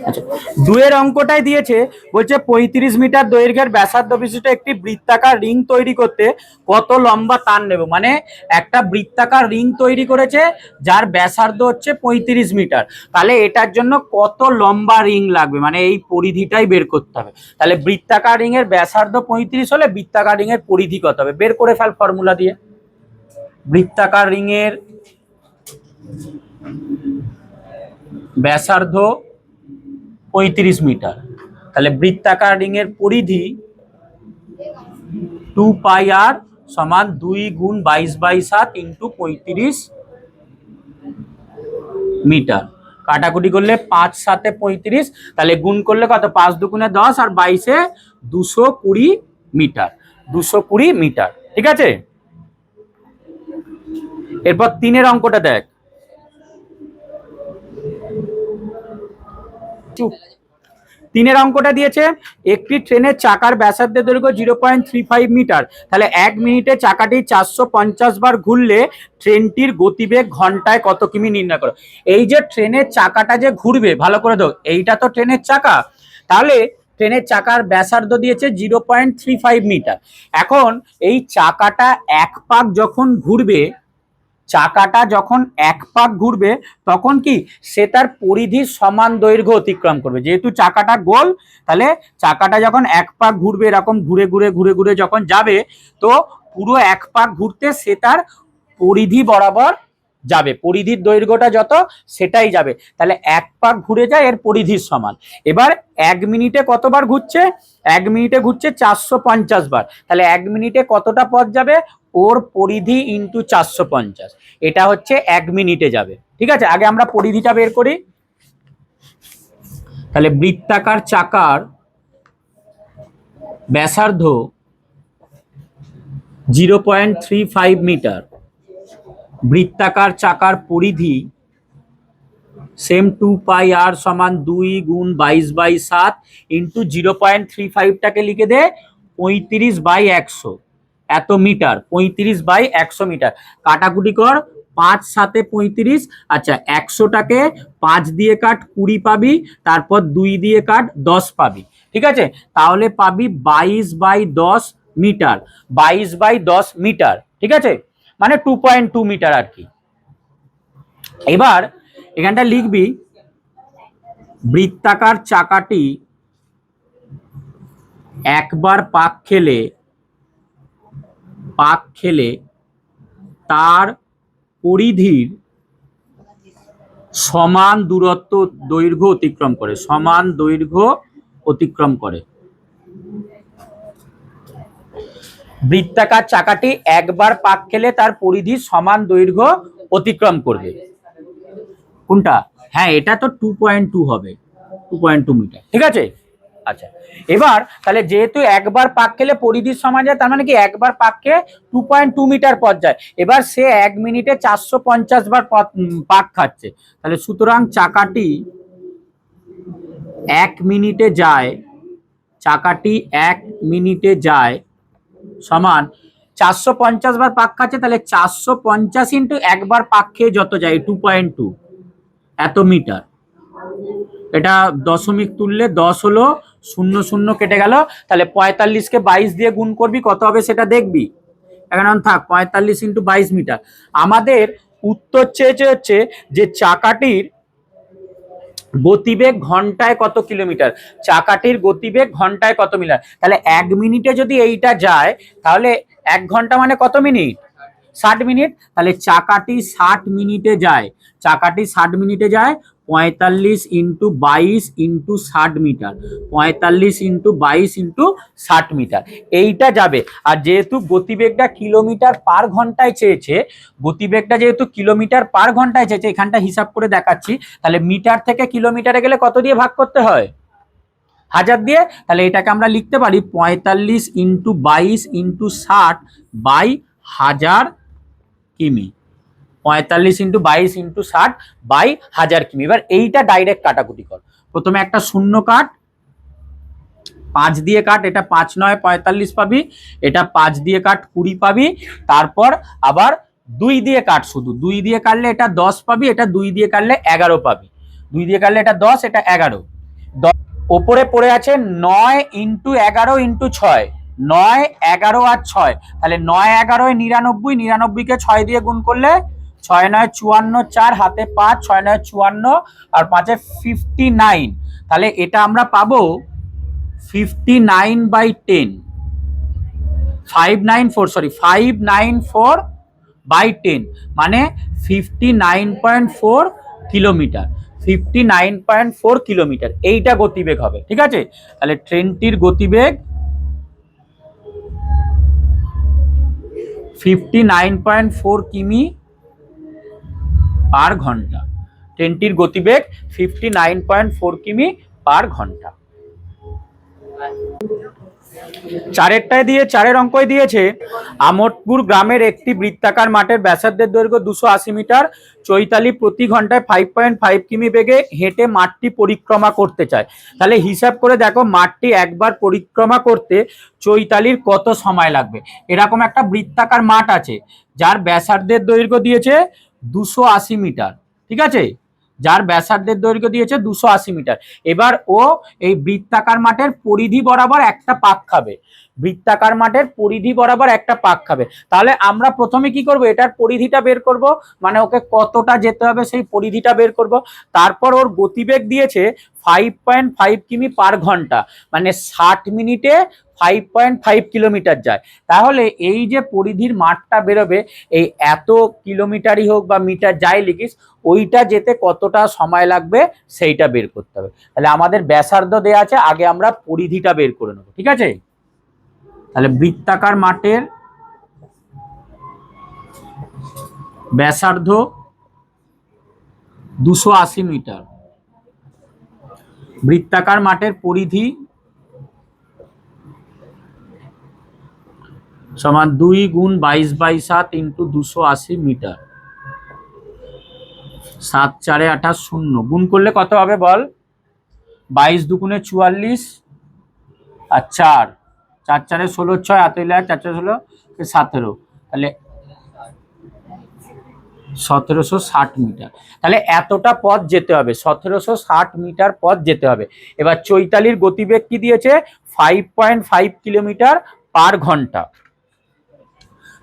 আচ্ছা, দুয়ের অঙ্কটাই দিয়েছে, বলছে 35 মিটার দৈর্ঘ্যের ব্যাসার্ধ বিশিষ্ট একটি বৃত্তাকার রিং তৈরি করতে কত লম্বা তার নেব। মানে একটা বৃত্তাকার রিং তৈরি করেছে যার ব্যাসার্ধ হচ্ছে 35 মিটার, তাহলে এটার জন্য কত লম্বা রিং লাগবে, মানে এই পরিধিটাই বের করতে হবে। তাহলে বৃত্তাকার রিং এর ব্যাসার্ধ 35 হলে বৃত্তাকার রিং এর পরিধি কত হবে, বের করে ফেল ফর্মুলা দিয়ে। বৃত্তাকার রিং এর ব্যাসার্ধ 35 মিটার, তাহলে বৃত্তাকার রিং এর পরিধি 2 পাই আর সমান 2 গুণ 22/7 ইন্টু 35 মিটার। কাটাকুটি করলে 5 7 35, তাহলে গুণ করলে কত? 5 দুগুণে 10 আর 22 220 মিটার, 220 মিটার, ঠিক আছে। এরপর 3-এর অঙ্কটা দেখ। তিনের অঙ্কটা দিয়েছে, একটি ট্রেনের চাকার ব্যাসার্ধের দৈর্ঘ্য 0.35 মিটার, তাহলে 1 মিনিটে চাকাটি 450 বার ঘুরলে ট্রেনটির গতিবেগ ঘন্টায় কত কিমি নির্ণয় করো। এই যে ট্রেনের চাকাটা যে ঘুরবে, ভালো করে দেখো, এইটা তো ট্রেনের চাকা, তাহলে ট্রেনের চাকার ব্যাসার্ধ দিয়েছে 0.35 মিটার। এখন এই চাকাটা এক পাক যখন ঘুরবে, চাকাটা যখন এক পাক ঘুরবে তখন কি সে তার পরিধির সমান দৈর্ঘ্য অতিক্রম করবে। যেহেতু চাকাটা গোল, তাহলে চাকাটা যখন এক পাক ঘুরবে, এরকম ঘুরে ঘুরে ঘুরে ঘুরে যখন যাবে, তো পুরো এক পাক ঘুরতে সে তার পরিধি বরাবর যাবে, পরিধির দৈর্ঘ্যটা যত সেটাই যাবে। তাহলে এক পাক ঘুরে যায় এর পরিধির সমান। এবার 1 মিনিটে কতবার ঘুরছে? 1 মিনিটে ঘুরছে 450 বার। তাহলে 1 মিনিটে কতটা পথ যাবে? ওর পরিধি ইন্টু 450, এটা হচ্ছে 1 মিনিটে যাবে। ঠিক আছে, আগে আমরা পরিধিটা বের করি। তাহলে বৃত্তাকার চাকার ব্যাসার্ধ 0.35 মিটার, বৃত্তাকার চাকার পরিধি সেম 2 পাই আর সমান 2 গুণ 22/7 ইন্টু 0.35টাকে লিখে দে 35/100 এত মিটার, 35/100 মিটার। কাটাকুটি কর, 5 7 35। আচ্ছা, 100টাকে 5 দিয়ে কাট 20 পাবি, তারপর 2 দিয়ে কাট 10 পাবি। ঠিক আছে, তাহলে পাবি 22/10 মিটার, 22/10 মিটার। ঠিক আছে, মানে 2.2 মিটার আর কি। এবার এখানটা লিখবি বৃত্তাকার চাকাটি একবার পাক খেলে তার পরিধির সমান দৈর্ঘ্য অতিক্রম করে, সমান দৈর্ঘ্য অতিক্রম করে। বৃত্তাকার চাকাটি একবার পাক খেলে তার পরিধির সমান দৈর্ঘ্য অতিক্রম করবে। কোনটা? হ্যাঁ, এটা তো 2.2 হবে, 2.2 মিটার। ঠিক আছে, আচ্ছা এবার তাহলে যেহেতু একবার পাক খেলে পরিধির সমান যায়, তার মানে কি একবার পাক খেয়ে 2.2 মিটার পথ যায়। এবার সে 1 মিনিটে 450 বার পাক খাচ্ছে। তাহলে সুতরাং চাকাটি 1 মিনিটে যায়, চাকাটি 1 মিনিটে যায় সমান 450 বার পাক খাচ্ছে। তাহলে 450 ইন্টু একবার পাক খেয়ে যত যায় 2.2 এত মিটার। এটা দশমিক তুললে 10 হলো, 0 0 কেটে গেল। তাহলে 45কে 22 দিয়ে গুণ করবি, কত হবে সেটা দেখবি। এখন থাক, 45 ইন্টু 22 মিটার। আমাদের উত্তর চেয়েছে হচ্ছে যে চাকাটির গতিবেগ ঘন্টায় কত কিলোমিটার, চাকাটির গতিবেগ ঘন্টায় কত মিটার। তাহলে 1 মিনিটে যদি এইটা যায়, তাহলে 1 ঘন্টা মানে কত মিনিট? 60 মিনিট। তাহলে চাকাটি 60 মিনিটে যায়, চাকাটি 60 মিনিটে যায় 45 ইন্টু 22 ইন্টু 60 মিটার, 45 ইন্টু 22 ইন্টু 60 মিটার এইটা যাবে। আর যেহেতু গতিবেগটা কিলোমিটার পার ঘন্টায় চেয়েছে, গতিবেগটা যেহেতু কিলোমিটার পার ঘন্টায় চেয়েছে, এখানটা হিসাব করে দেখাচ্ছি। তাহলে মিটার থেকে কিলোমিটারে গেলে কত দিয়ে ভাগ করতে হয়? 1000 দিয়ে। তাহলে এটাকে আমরা লিখতে পারি 45 ইন্টু 22 ইন্টু 60 বাই 1000 কিমি, 45 ইন্টু 22 ইন্টু 60 বাই 1000 কিমি। এবার এইটা ডাইরেক্ট কাটাকুটি কর। প্রথমে একটা শূন্য কাট, 5 দিয়ে কাট, এটা 5 9 45 পাবি, এটা 5 দিয়ে কাট 20 পাবি, তারপর আবার 2 দিয়ে কাট, শুধু 2 দিয়ে কাটলে এটা 10 পাবি, এটা 2 দিয়ে কাটলে 11 পাবি, 2 দিয়ে কাটলে এটা 10, এটা 11। ওপরে পড়ে আছে 9 ইন্টু 11 ইন্টু 6, 9 11 আর 6, তাহলে 9 11 99, 99কে 6 দিয়ে গুণ করলে 6 9 54, 4 হাতে 5, 6 9 54 আর 5 59। তাহলে এটা আমরা পাবো 59/10, 594/10 মানে 59.4 কিলোমিটার, 59.4 কিলোমিটার এইটা গতিবেগ হবে। ঠিক আছে, তাহলে ট্রেনটির গতিবেগ 59.4 কিমি পার ঘন্টা, ট্রেনটির গতিবেগ 59.4 কিমি পার ঘন্টা। চারেরটায় দিয়ে, চারের অঙ্কয় দিয়েছে আমোদপুর গ্রামের একটি বৃত্তাকার মাঠের ব্যাসার্ধের দৈর্ঘ্য 280 মিটার, চৈতালি প্রতি ঘন্টায় 5.5 কিমি বেগে হেঁটে মাঠটি পরিক্রমা করতে চায়। তাহলে হিসাব করে দেখো মাঠটি একবার পরিক্রমা করতে চৈতালির কত সময় লাগবে। এরকম একটা বৃত্তাকার মাঠ আছে যার ব্যাসার্ধের দৈর্ঘ্য দিয়েছে 280 মিটার। ঠিক আছে, যার ব্যাসার্ধের দৈর্ঘ্য দিয়েছে 280 মিটার। এবার ও এই বৃত্তাকার মাঠের পরিধি বরাবর একটা পাক খাবে। বৃত্তাকার মাঠের পরিধি বরাবর একটা পাক খাবে। তাহলে আমরা প্রথমে কি করব, এটার পরিধিটা বের করব, মানে ওকে কতটা যেতে হবে সেই পরিধিটা বের করব। তারপর ওর গতিবেগ দিয়েছে 5.5 কিমি পার ঘন্টা, মানে 60 মিনিটে 5.5 কিলোমিটার যায়। তাহলে এই যে পরিধির মাঠটা বেরোবে, এই এত কিলোমিটারই হোক বা মিটার যাই লিখিস, ওইটা যেতে কতটা সময় লাগবে সেইটা বের করতে হবে। তাহলে আমাদের ব্যাসার্ধ দেওয়া আছে, আগে আমরা পরিধিটা বের করে নেব, ঠিক আছে। তাহলে বৃত্তাকার মাঠের ব্যাসার্ধ 280 মিটার, বৃত্তাকার মাঠের পরিধি সমান 2 গুণ 22/7 ইন্টু 280 মিটার, 7 4 28 0 গুণ করলে কত হবে বল? 22 দুগুণে 44 আর 4 4 4 16 6 আতইলা 4 4 16 17, তাহলে 1760 মিটার। তাহলে এতটা পথ যেতে হবে, 1760 মিটার পথ যেতে হবে। এবার চৈতালির গতিবেগ কি দিয়েছে? 5.5 কিলোমিটার পার ঘন্টা।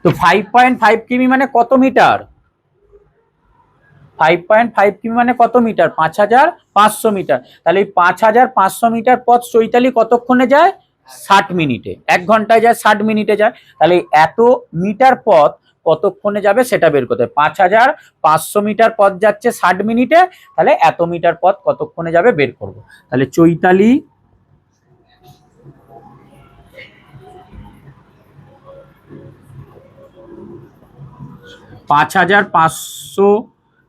তো 5.5 কিমি মানে কত মিটার? 5.5 কিমি মানে কত মিটার? 5500 মিটার। তাহলে এই 5500 মিটার পথ চৈতালি কতক্ষণে যায়? 60 মিনিটে। 1 ঘন্টায় যায়, 60 মিনিটে যায়। তাহলে এত মিটার পথ কতক্ষণে যাবে সেটা বের করতে হবে। 5500 মিটার পথ যাচ্ছে 60 মিনিটে, তাহলে এত মিটার পথ কতক্ষণে যাবে বের করব। তাহলে চৈতালি 5500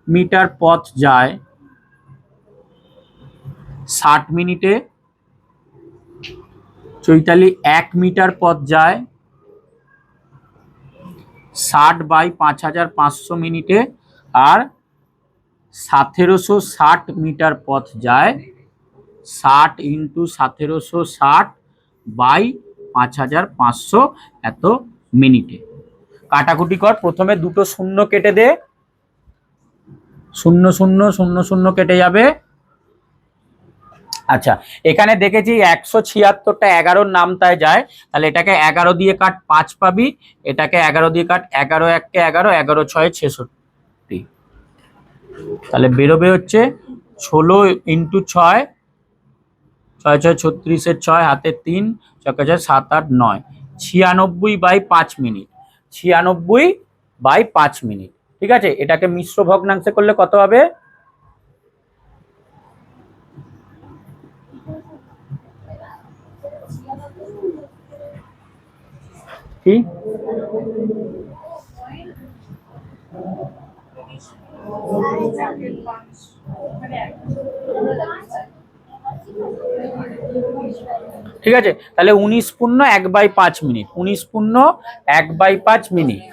মিটার পথ যায় 60 মিনিটে, চৈতালি 1 মিটার পথ যায় 60/5500 মিনিটে, আর 1760 মিটার পথ যায় 60 ইন্টু 1760/5500 এত মিনিটে। কাটাকুটি কর, প্রথমে দুটো শূন্য কেটে দে, 0 0 0 0 কেটে যাবে। আচ্ছা, এখানে দেখেছি 176টা 11 নাম তাই যায়, তাহলে এটাকে 11 দিয়ে কাট 5 পাবি, এটাকে 11 দিয়ে কাট 11 1 11 11 6 66, তাহলে বেরোবে হচ্ছে 16 ইন্টু 6 6 6 36 6 হাতে 3 6 7 8 9 96/5 মিনিট, 96/5 মিনিট। ঠিক আছে, এটাকে মিশ্র ভগ্নাংশে করলে কত হবে? কি ঠিক আছে, তাহলে 19.1/5 মিনিট, 19.1/5 মিনিট।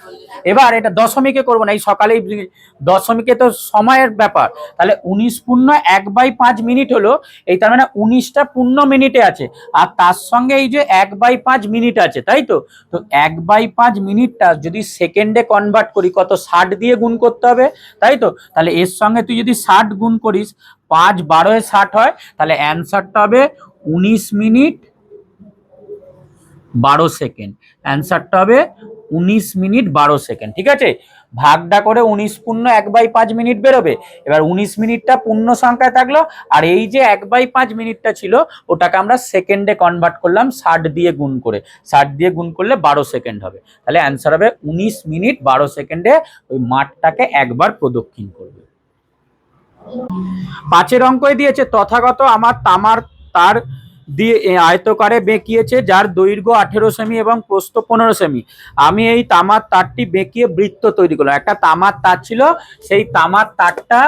এবার এটা দশমিকে করবো না, এই সকালেই দশমিকে তো সময়ের ব্যাপার। তাহলে 19.1/5 মিনিট হলো, এই তার মানে 19টা পূর্ণ মিনিটে আছে, আর তার সঙ্গে এই যে 1/5 মিনিট আছে, তাই তো। তো 1/5 মিনিটটা যদি সেকেন্ডে কনভার্ট করি, কত? 60 দিয়ে গুণ করতে হবে, তাই তো। তাহলে এর সঙ্গে তুই যদি 60 গুণ করিস, 5 12 60 হয়, তাহলে অ্যান্সারটা হবে 19 মিনিট 12 সেকেন্ড। অ্যান্সারটা হবে 19 মিনিট 12 সেকেন্ড। ঠিক আছে, ভাগটা করে 19.1/5 মিনিট বেরোবে। এবার 19 মিনিটটা পূর্ণ সংখ্যায় থাকলো, আর এই যে 1/5 মিনিটটা ছিল ওটাকে আমরা সেকেন্ডে কনভার্ট করলাম 60 দিয়ে গুণ করে, 60 দিয়ে গুণ করলে 12 সেকেন্ড হবে। তাহলে অ্যান্সার হবে 19 মিনিট 12 সেকেন্ডে ওই মাঠটাকে একবার প্রদক্ষিণ করবে। 5 অঙ্কই দিয়েছে, তথাগত আমার তামার তার দিয়ে আয়তকারে বেঁকিয়েছে, যার দৈর্ঘ্য 18 সেমি এবং প্রস্থ 15 সেমি। আমি এই তামার তারটি বেঁকিয়ে বৃত্ত তৈরি করলাম। একটা তামার তার ছিল, সেই তামার তারটা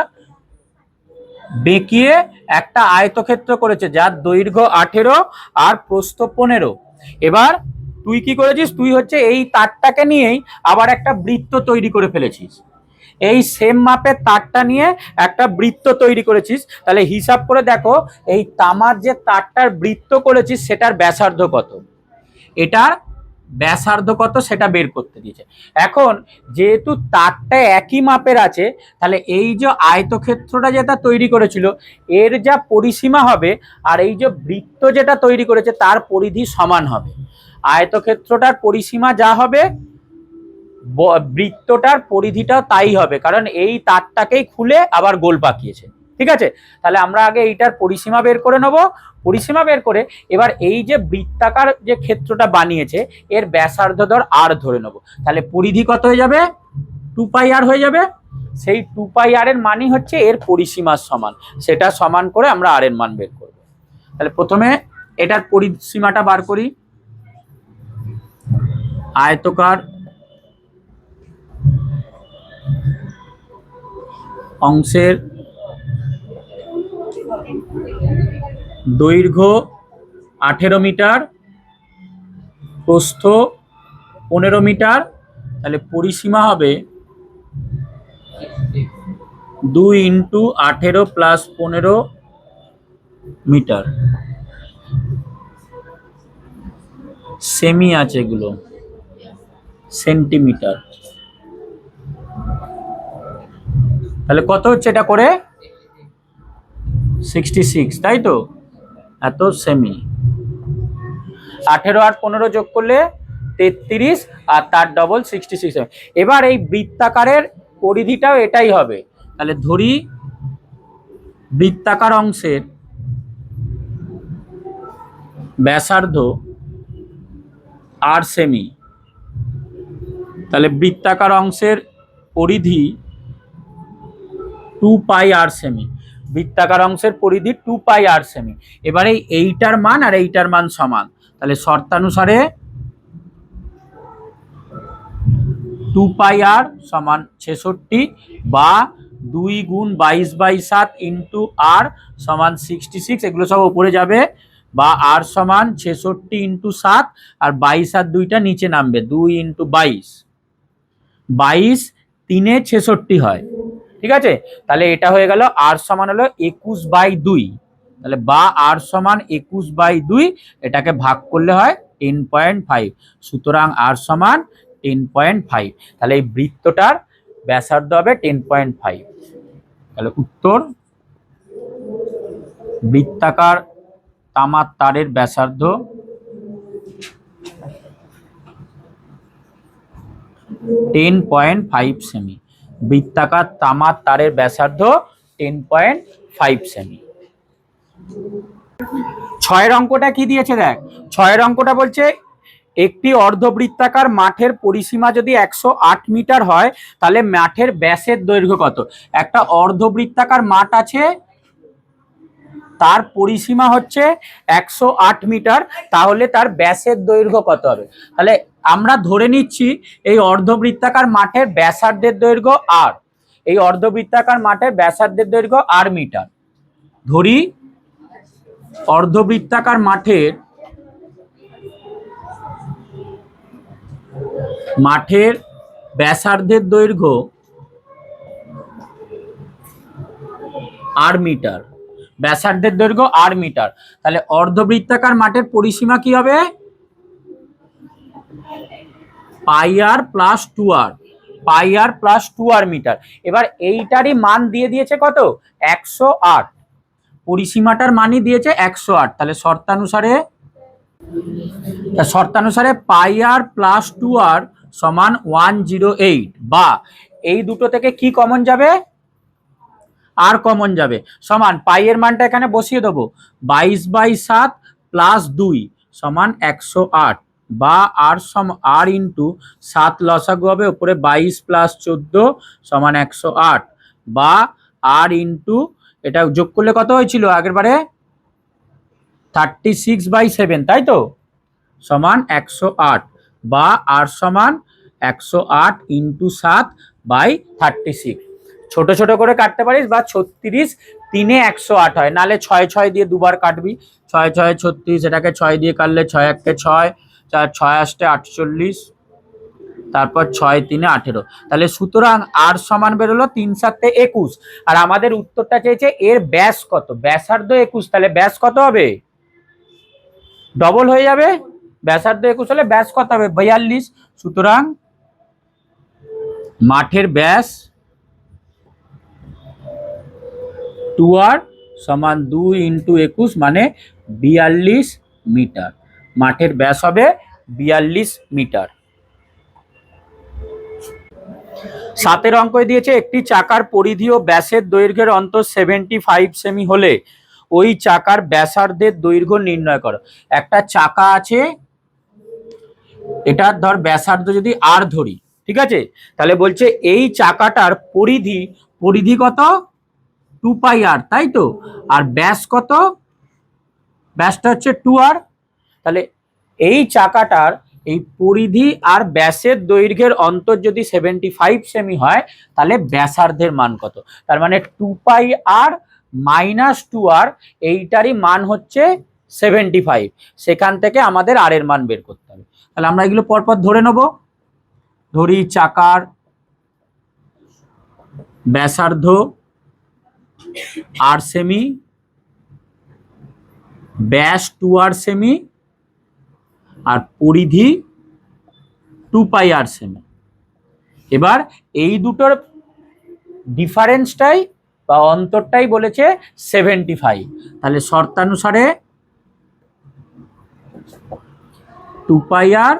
বেঁকিয়ে একটা আয়তক্ষেত্র করেছে, যার দৈর্ঘ্য 18 আর প্রস্থ 15। এবার তুই কি করেছিস? তুই হচ্ছে এই তারটাকে নিয়েই আবার একটা বৃত্ত তৈরি করে ফেলেছিস, এই সেম মাপের তারটা নিয়ে একটা বৃত্ত তৈরি করেছিস। তাহলে হিসাব করে দেখো, এই তামার যে তারটার বৃত্ত করেছিস সেটার ব্যাসার্ধ কত, এটার ব্যাসার্ধ কত সেটা বের করতে দিয়েছে। এখন যেহেতু তারটা একই মাপের আছে, তাহলে এই যে আয়তক্ষেত্রটা যেটা তৈরি করেছিল এর যা পরিসীমা হবে, আর এই যে বৃত্ত যেটা তৈরি করেছে তার পরিধি সমান হবে। আয়তক্ষেত্রটার পরিসীমা যা হবে বৃত্তটার পরিধিটাও তাই হবে, কারণ এই তারটাকেই খুলে আবার গোল পাকিয়েছে। ঠিক আছে, তাহলে আমরা আগে এইটার পরিসীমা বের করে নেব। পরিসীমা বের করে এবার এই যে বৃত্তাকার যে ক্ষেত্রটা বানিয়েছে এর ব্যাসার্ধ আর ধরে নেব। তাহলে পরিধি কত হয়ে যাবে? 2πr হয়ে যাবে। সেই 2πr এর মানই হচ্ছে এর পরিসীমার সমান, সেটা সমান করে আমরা আর এর মান বের করব। তাহলে প্রথমে এটার পরিসীমাটা বার করি। আয়তকার অংশের দৈর্ঘ্য 18 মিটার, প্রস্থ 15 মিটার, তাহলে পরিসীমা হবে 2 × 18 + 15 মিটার। সেমি আছে, এগুলো সেন্টিমিটার। তাহলে কত হচ্ছে এটা করে? 66, তাই তো? এত সেমি। 18 আর 15 যোগ করলে 33, আর তার ডবল 66। এবার এই বৃত্তাকারের পরিধিটাও এটাই হবে। তাহলে ধরি বৃত্তাকার অংশের ব্যাসার্ধ আর সেমি, তাহলে বৃত্তাকার অংশের পরিধি 2πr সেমি। বৃত্তাকার অংশের পরিধি 2πr সেমি। এবারে এইটার মান আর এইটার মান সমান, তাহলে শর্তানুসারে 2πr সমান 66 বা 2 × 22/7 × r সমান 66, এগুলো সব উপরে যাবে, বা r সমান 66 × 7, আর 22 আর 2টা নিচে নামবে, 2 × 22, 22 3 × 66 হয়। ঠিক আছে, তাহলে এটা হয়ে গেল r সমান হলো 21/2, তাহলে বা r সমান 21/2, এটাকে ভাগ করলে হয় 10.5, সুতরাং r সমান 10.5। তাহলে এই বৃত্তটার ব্যাসার্ধ হবে 10.5। তাহলে উত্তর, বৃত্তাকার তামার তারের ব্যাসার্ধ 10.5 সেমি। বৃত্তাকার তামার তারের ব্যাসার্ধ 10.5 সেমি। 6 অঙ্কটা কি দিয়েছে দেখ। 6 অঙ্কটা বলছে একটি অর্ধবৃত্তাকার মাঠের পরিসীমা যদি 108 মিটার হয় তাহলে মাঠের ব্যাসের দৈর্ঘ্য কত? একটা অর্ধবৃত্তাকার মাঠ আছে, তার পরিসীমা হচ্ছে 108 মিটার, তাহলে তার ব্যাসের দৈর্ঘ্য কত হবে? তাহলে আমরা ধরে নিচ্ছি এই অর্ধবৃত্তাকার মাঠের ব্যাসার্ধের দৈর্ঘ্য আর, এই অর্ধবৃত্তাকার মাঠের ব্যাসার্ধের দৈর্ঘ্য আর মিটার। ধরি অর্ধবৃত্তাকার মাঠের ব্যাসার্ধের দৈর্ঘ্য আর মিটার, ব্যাসার্ধের দৈর্ঘ্য আর মিটার। তাহলে অর্ধবৃত্তাকার মাঠের পরিসীমা কি হবে? πr + 2r, πr + 2r metre. এবার এইটারই মান দিয়ে দিয়েছে কত? 108, পরিসীমাটার মানই দিয়েছে 108। তাহলে শর্তানুসারে πr + 2r সমান 108, বা এই দুটো থেকে কি কমন যাবে? আর কমন যাবে, সমান পাই এর মানটা এখানে বসিয়ে দেবো, 22/7 + 2 সমান 108, বা আর আর ইন্টু 7 লসাগু হবে, উপরে 22 + 14 সমান 108, বা আর ইন্টু এটা যোগ করলে কত হয়েছিল আগের বারে? 36/7, তাই তো, সমান 108, বা আর সমান 108 × 7/36। ছোট ছোট করে কাটতে পারিস, বা 36 3 এ 108 হয়, নালে 6 6 দিয়ে দুবার কাটবি, 6 6 36, এটাকে 6 দিয়ে কাটলে 6 1 6, 4 6 8 48, তারপর 6 3 18। তাহলে সুতরাং আর সমান বেরোলো 3 7 21, আর আমাদের উত্তরটা চেয়েছে এর ব্যাস কত? ব্যাসার্ধ 21, তাহলে ব্যাস কত হবে? ডবল হয়ে যাবে, ব্যাসার্ধ 21 হলে ব্যাস কত হবে? 42। সুতরাং মাঠের ব্যাস 2r সমান 2 × 21 মানে 42 মিটার। মাঠের ব্যাস হবে 42 মিটার। 7 অঙ্ক দিয়েছে একটি চাকার পরিধি ও ব্যাসের দৈর্ঘ্যের অন্তর 75 সেমি হলে ওই চাকার ব্যাসার্ধের দৈর্ঘ্য নির্ণয় করো। একটা চাকা আছে, এটার ধর ব্যাসার্ধ যদি আর ধরি, ঠিক আছে, তাহলে বলছে এই চাকাটার পরিধি কত, 2πr, তাই তো, আর ব্যাস কত, ব্যাসটা হচ্ছে 2r। তাহলে এই চাকাটার এই পরিধি আর ব্যাসের দৈর্ঘ্যের অন্তর যদি 75 সেমি হয়, তাহলে ব্যাসার্ধের মান কত? তার মানে 2πr মাইনাস 2r, এইটারই মান হচ্ছে 75। সেখান থেকে আমাদের আর এর মান বের করতে হবে। তাহলে আমরা এগুলো পরপর ধরে নেব। ধরি চাকার ব্যাসার্ধ আর সেমি, ব্যাস 2r সেমি, আর পরিধি 2πr সেমি। এবার এই দুটোর ডিফারেন্সটাই বা অন্তরটাই বলেছে 75। তাহলে শর্তানুসারে 2πr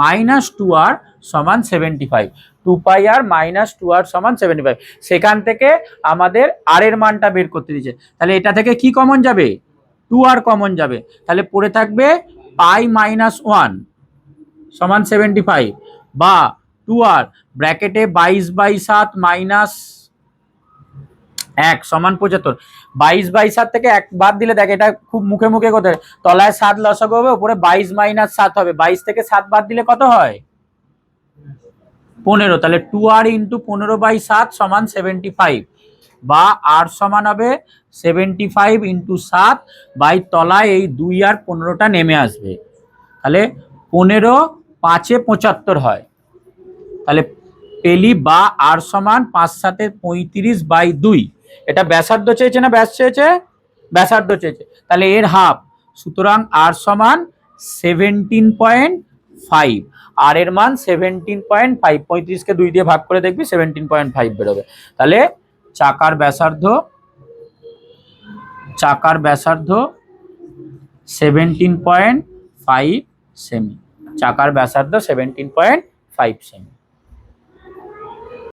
মাইনাস 2r সমান 75, 2πr মাইনাস 2r সমান 75। সেখান থেকে আমাদের আর এর মানটা বের করতে দিয়েছে। তাহলে এটা থেকে কি কমন যাবে, 2r কমন যাবে। তাহলে পড়ে থাকবে পাই মাইনাস 1 সমান 75, বা 2r ব্র্যাকেটে 22/7 মাইনাস 1 সমান 75। 22/7 থেকে 1 বাদ দিলে দেখ, এটা খুব মুখে মুখে কোথায়, তলায় 7 লসাগু হবে, উপরে 22 মাইনাস 7 হবে। 22 থেকে 7 বাদ দিলে কত হয়, 15। তাহলে 2r ইন্টু 15/7 সমান 75, বা r সমান হবে 75 ইন্টু 7 বাই তলায় এই 2 আর 15টা নেমে আসবে। তাহলে 15 5 75 হয়। তাহলে পেলি, বা আর সমান 5 7 35/2। এটা ব্যাসার্ধ চেয়েছে না ব্যাস চেয়েছে, ব্যাসার্ধ চেয়েছে, তাহলে এর হাফ। সুতরাং আর সমান 17.5, আর এর মান 17.5। 35কে 2 দিয়ে ভাগ করে দেখবি 17.5 বেরোবে। তাহলে চাকার ব্যাসার্ধ 17.5 সেমি। চাকার ব্যাসার্ধ 17.5 সেমি।